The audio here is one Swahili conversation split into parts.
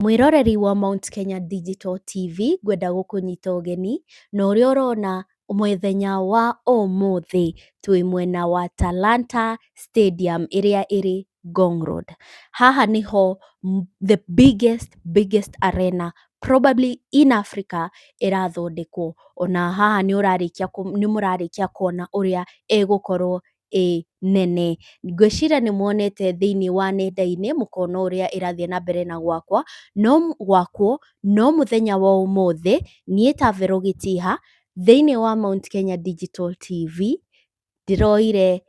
Mwiroreri wa Mount Kenya Digital TV ngwenda gukunyita ugeni na uria urona muthenya wa umuthi twi mwena wa Talanta Stadium iria iri Ngong Road. Haha niho the biggest arena probably in Africa irathondekwo. Ona haha ni murarikia kuona uria igukorwo nene. Ngwiciria ni muonete thiini wa nenda-ini mukona uria irathie na mbere na gwakwo no muthenya wa umuthi nie ta Vero Gitiha thiini wa Mount Kenya Digital TV ndiroire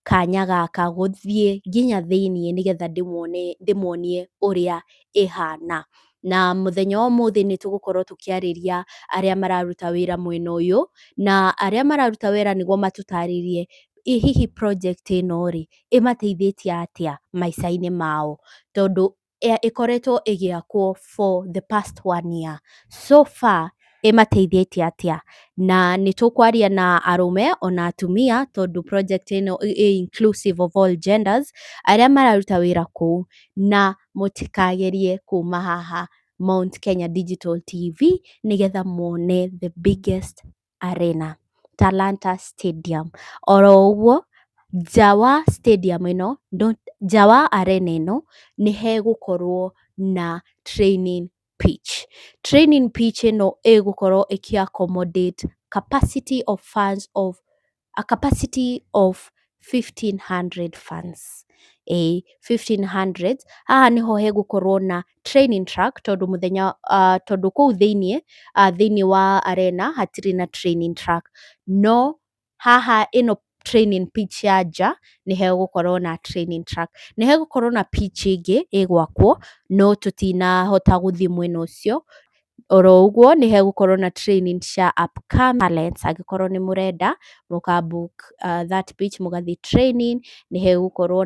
kanya gaka guthie nginya thiini nigetha ndimuonie uria ihana. Na muthenya wa umuthi ni tugukorwo tukiariria aria mararuta wira mwena uyu na aria mararuta wira niguo matutaririe hihi project ino ri imateithĩtie atia maica-inĩ mao, tondu ikoretwo igiakwo for the past 1 year. So far imateithĩtie atia, na ni tukwaria na arume ona atumia tondu project ino inclusive of all genders aria mararuta wira kuu, na mutikagerie kuma haha Mount Kenya Digital TV nigetha muone the biggest arena, Talanta Stadium. Oro uguo nja wa stadium ino, nja wa arena ino ni hegukorwo na training pitch. Training pitch ino igukorwo iki accommodate capacity of 1500 fans. 1500. Haha niho hegukorwo na training track tondu kuu thiini wa arena hatiri na training track, no haha ino training pitch ya nja ni hegukorwo na training track. Ni hegukorwo na pitch ingi igwakwo no tutinahota guthie mwena ucio. Oro uguo ni hegukorwo na training cia upcoming talents, angikorwo ni murenda muka book that pitch mugathie training. Ni hegukorwo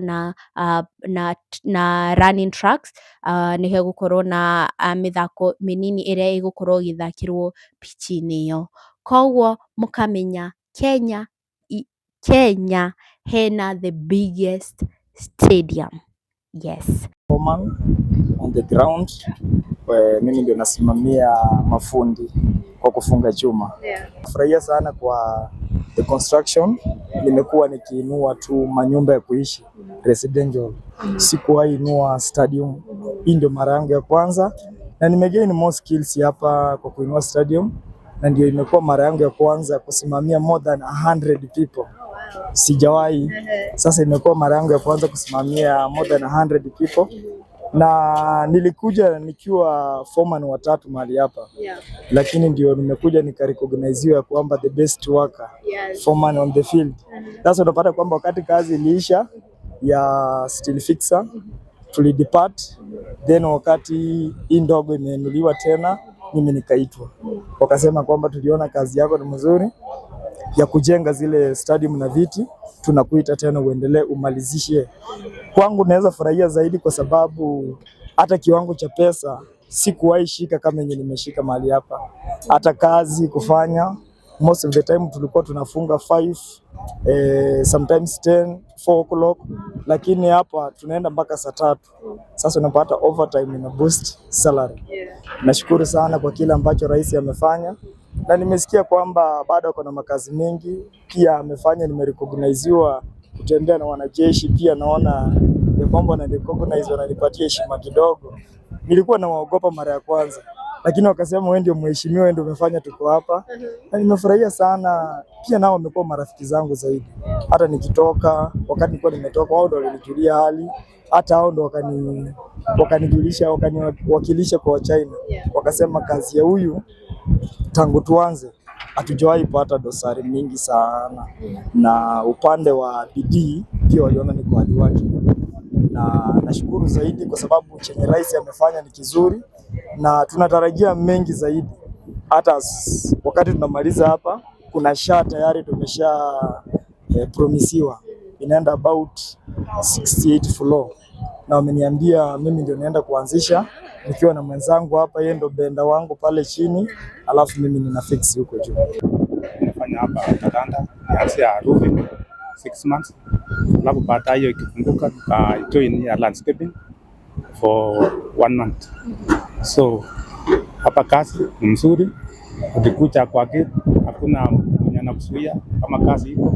na running tracks, ni hegukorwo na mithako minini iria igukorwo igithakirwo pitch-ini iyo. Koguo mukamenya Kenya hena the biggest stadium. Yes. On the ground, mimi ndio nasimamia mafundi kwa kufunga chuma. Nafurahia sana kwa the construction. Nimekuwa nikiinua tu manyumba ya kuishi residential. Sikuwahi inua stadium. Hii ndio mara yangu ya kwanza na nimegain more skills hapa kwa kuinua stadium, na ndio imekuwa mara yangu ya kwanza kusimamia more than 100 people. Sijawahi. Sasa imekuwa mara yangu ya kwanza kusimamia more than 100 people. Na nilikuja nikiwa foreman wa 3 mahali hapa. Lakini ndio nimekuja nikarecognizewa kwamba the best worker, foreman on the field. Sasa unapata kwamba wakati kazi iliisha ya steel fixer tulidepart, then wakati hii ndogo imeinuliwa tena mimi nikaitwa. Wakasema kwamba tuliona kazi yako ni mzuri ya kujenga zile stadium na viti, tunakuita tena uendelee umalizishe. Kwangu naweza furahia zaidi kwa sababu hata kiwango cha pesa sikuwahi shika kama yenye nimeshika mahali hapa. Hata kazi kufanya most of the time tulikuwa tunafunga 5, sometimes 10, 4 o'clock, lakini hapa tunaenda mpaka saa 3. Sasa unapata overtime ina boost salary. Nashukuru sana kwa kile ambacho rais amefanya, na nimesikia kwamba bado kuna makazi mengi pia amefanya. Nimerecognizewa kutembea na wanajeshi, pia naona ya kwamba wanarecognize, wananipatia heshima kidogo. Nilikuwa nawaogopa mara ya kwanza, lakini wakasema wewe ndio mheshimiwa, wewe ndio umefanya tuko hapa. Na nimefurahia sana. Pia nao wamekuwa marafiki zangu zaidi. Hata nikitoka, wakati nilikuwa nimetoka, wao ndio walinijulia hali. Hata hao ndio wakanijulisha, wakaniwakilisha kwa China. Wakasema kazi ya huyu tangu tuanze hatujawahi pata dosari mingi sana. Na upande wa bidii pia waliona ni kwa hali wake. Na nashukuru zaidi kwa sababu chenye rais amefanya ni kizuri, na tunatarajia mengi zaidi. Hata wakati tunamaliza hapa kuna tayari tumesha promisiwa inaenda about 68 floor, na wameniambia mimi ndio naenda kuanzisha nikiwa na mwenzangu hapa. Yeye ndo benda wangu pale chini, alafu mimi nina fix huko juu. Nafanya hapa Talanta ya roofing 6 months. Alafu baada hiyo ikifunguka join ya landscaping for 1 month. So hapa kazi ni mzuri, ukikuja kwa gate hakuna mwenye anakuzuia, kama kazi iko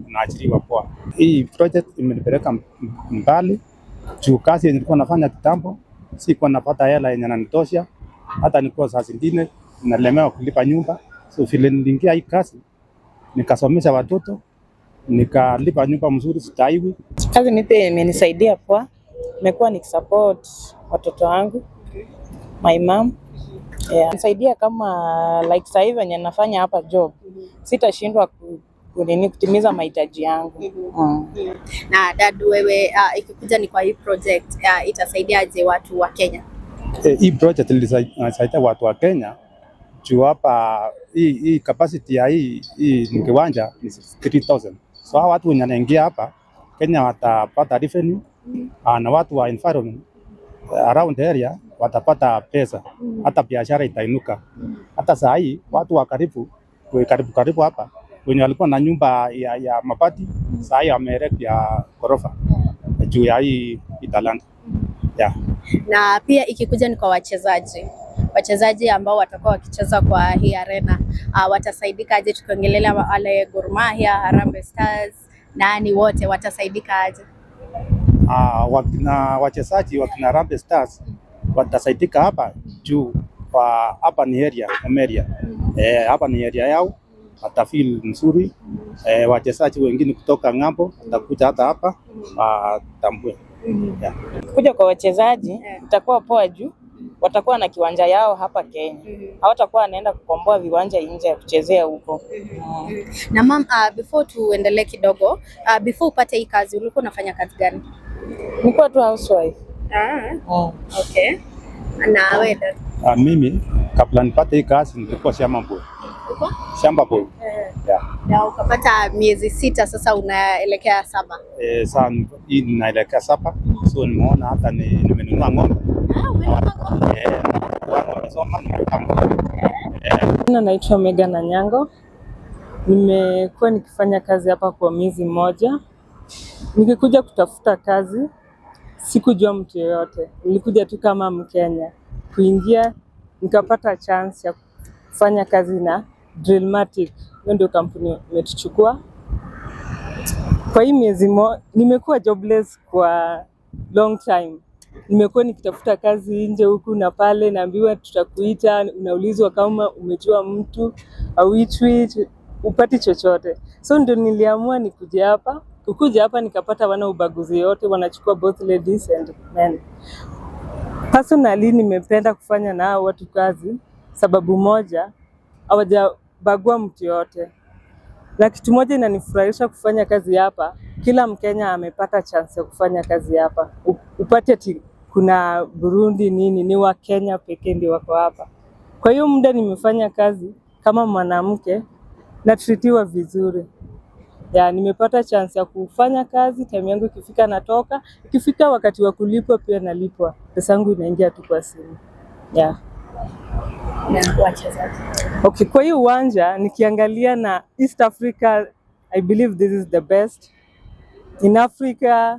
unaachiliwa poa. Hii project imenipeleka mbali juu kazi yenye nilikuwa nafanya kitambo sikuwa napata hela yenye inanitosha, hata nilikuwa saa zingine nalemewa kulipa nyumba. So vile niliingia hii kazi nikasomesha watoto, nikalipa nyumba mzuri stahili. Kazi mimi imenisaidia poa, nimekuwa nikisupport watoto wangu, my mom. Yeah. Nisaidia kama like sasa hivi wenye nafanya hapa job, sitashindwa kutimiza mahitaji yangu. Na dad, wewe ikikuja ni kwa hii project itasaidiaje watu wa Kenya? Hii project ilisaidia watu wa Kenya juu hapa hii capacity ya hii ni kiwanja ni 3000. So hawa watu wenye wanaingia hapa Kenya watapata revenue, na watu wa environment around area watapata pesa, hata biashara itainuka. Hata saa hii watu wa karibu hapa wenye walikuwa na nyumba ya mabati saa hii wamereki ya ghorofa juu ya hii talanta. Yeah. Na pia ikikuja ni kwa wachezaji ambao watakuwa wakicheza kwa hii arena, watasaidika aje? Tukiongelea wale Gor Mahia, Harambee Stars, nani wote watasaidika aje? Na wachezaji wa Harambee Stars watasaidika hapa juu hapa ni area hapa ni area yao, watafeel nzuri. Wachezaji wengine kutoka ng'ambo watakuja hata hapa tambue. Yeah. Kuja kwa wachezaji itakuwa poa juu watakuwa na kiwanja yao hapa Kenya. Hawatakuwa wanaenda kukomboa viwanja nje ya kuchezea huko. Na mom, before tuendelee kidogo, before upate hii kazi ulikuwa unafanya kazi gani? Nilikuwa tu housewife. Okay. Na wewe? Mimi kabla nipate hii kazi nilikuwa shamba boy. Yeah. Na ukapata miezi 6, sasa unaelekea 7. Sasa hii ninaelekea 7. So nimeona hata nimenunua ng'ombe. Naitwa Megan Anyango. Nimekuwa nikifanya kazi hapa kwa miezi 1. Nikikuja kutafuta kazi sikujua mtu yeyote, nilikuja tu kama Mkenya kuingia, nikapata chance ya kufanya kazi na Drillmatic. Hiyo ndio kampuni imetuchukua. Kwa hii miezi nimekuwa jobless kwa long time. Nimekuwa nikitafuta kazi nje huku na pale, naambiwa tutakuita, unaulizwa kama umejua mtu au upati chochote. So ndio niliamua nikuje hapa. Kukuja hapa nikapata wana ubaguzi yote, wanachukua both ladies and men. Personally nimependa kufanya na hao watu kazi sababu moja, hawajabagua mtu yote. Na kitu moja inanifurahisha kufanya kazi hapa, kila Mkenya amepata chance ya kufanya kazi hapa. Upate ati kuna Burundi ni wa Kenya pekee ndio wako hapa. Kwa hiyo muda nimefanya kazi kama mwanamke na treatiwa vizuri. Nimepata chance ya kufanya kazi, time yangu ikifika natoka, ikifika wakati wa kulipwa pia nalipwa. Pesa yangu inaingia tu kwa simu. Na wachezaji. Okay, kwa hiyo uwanja nikiangalia na East Africa, I believe this is the best. In Africa,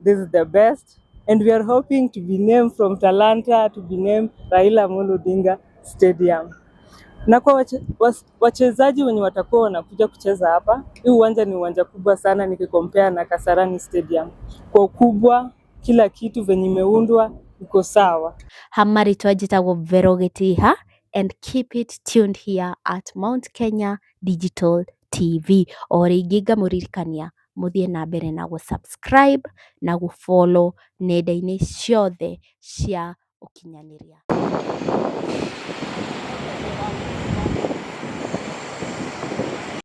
this is the best. And we are hoping to be named from Talanta to be named Raila Amolo Odinga Stadium. Na kwa wachezaji wenye watakuwa wanakuja kucheza hapa, hii uwanja ni uwanja kubwa sana nikikompare na Kasarani Stadium. Kwa ukubwa, kila kitu venye imeundwa iko sawa. Hamari twajitagwo Vero Gitiha, and keep it tuned here at Mount Kenya Digital TV. Origiga muririkania muthie na mbere na subscribe na follow nenda-inĩ ciothe cia ũkinyanĩria.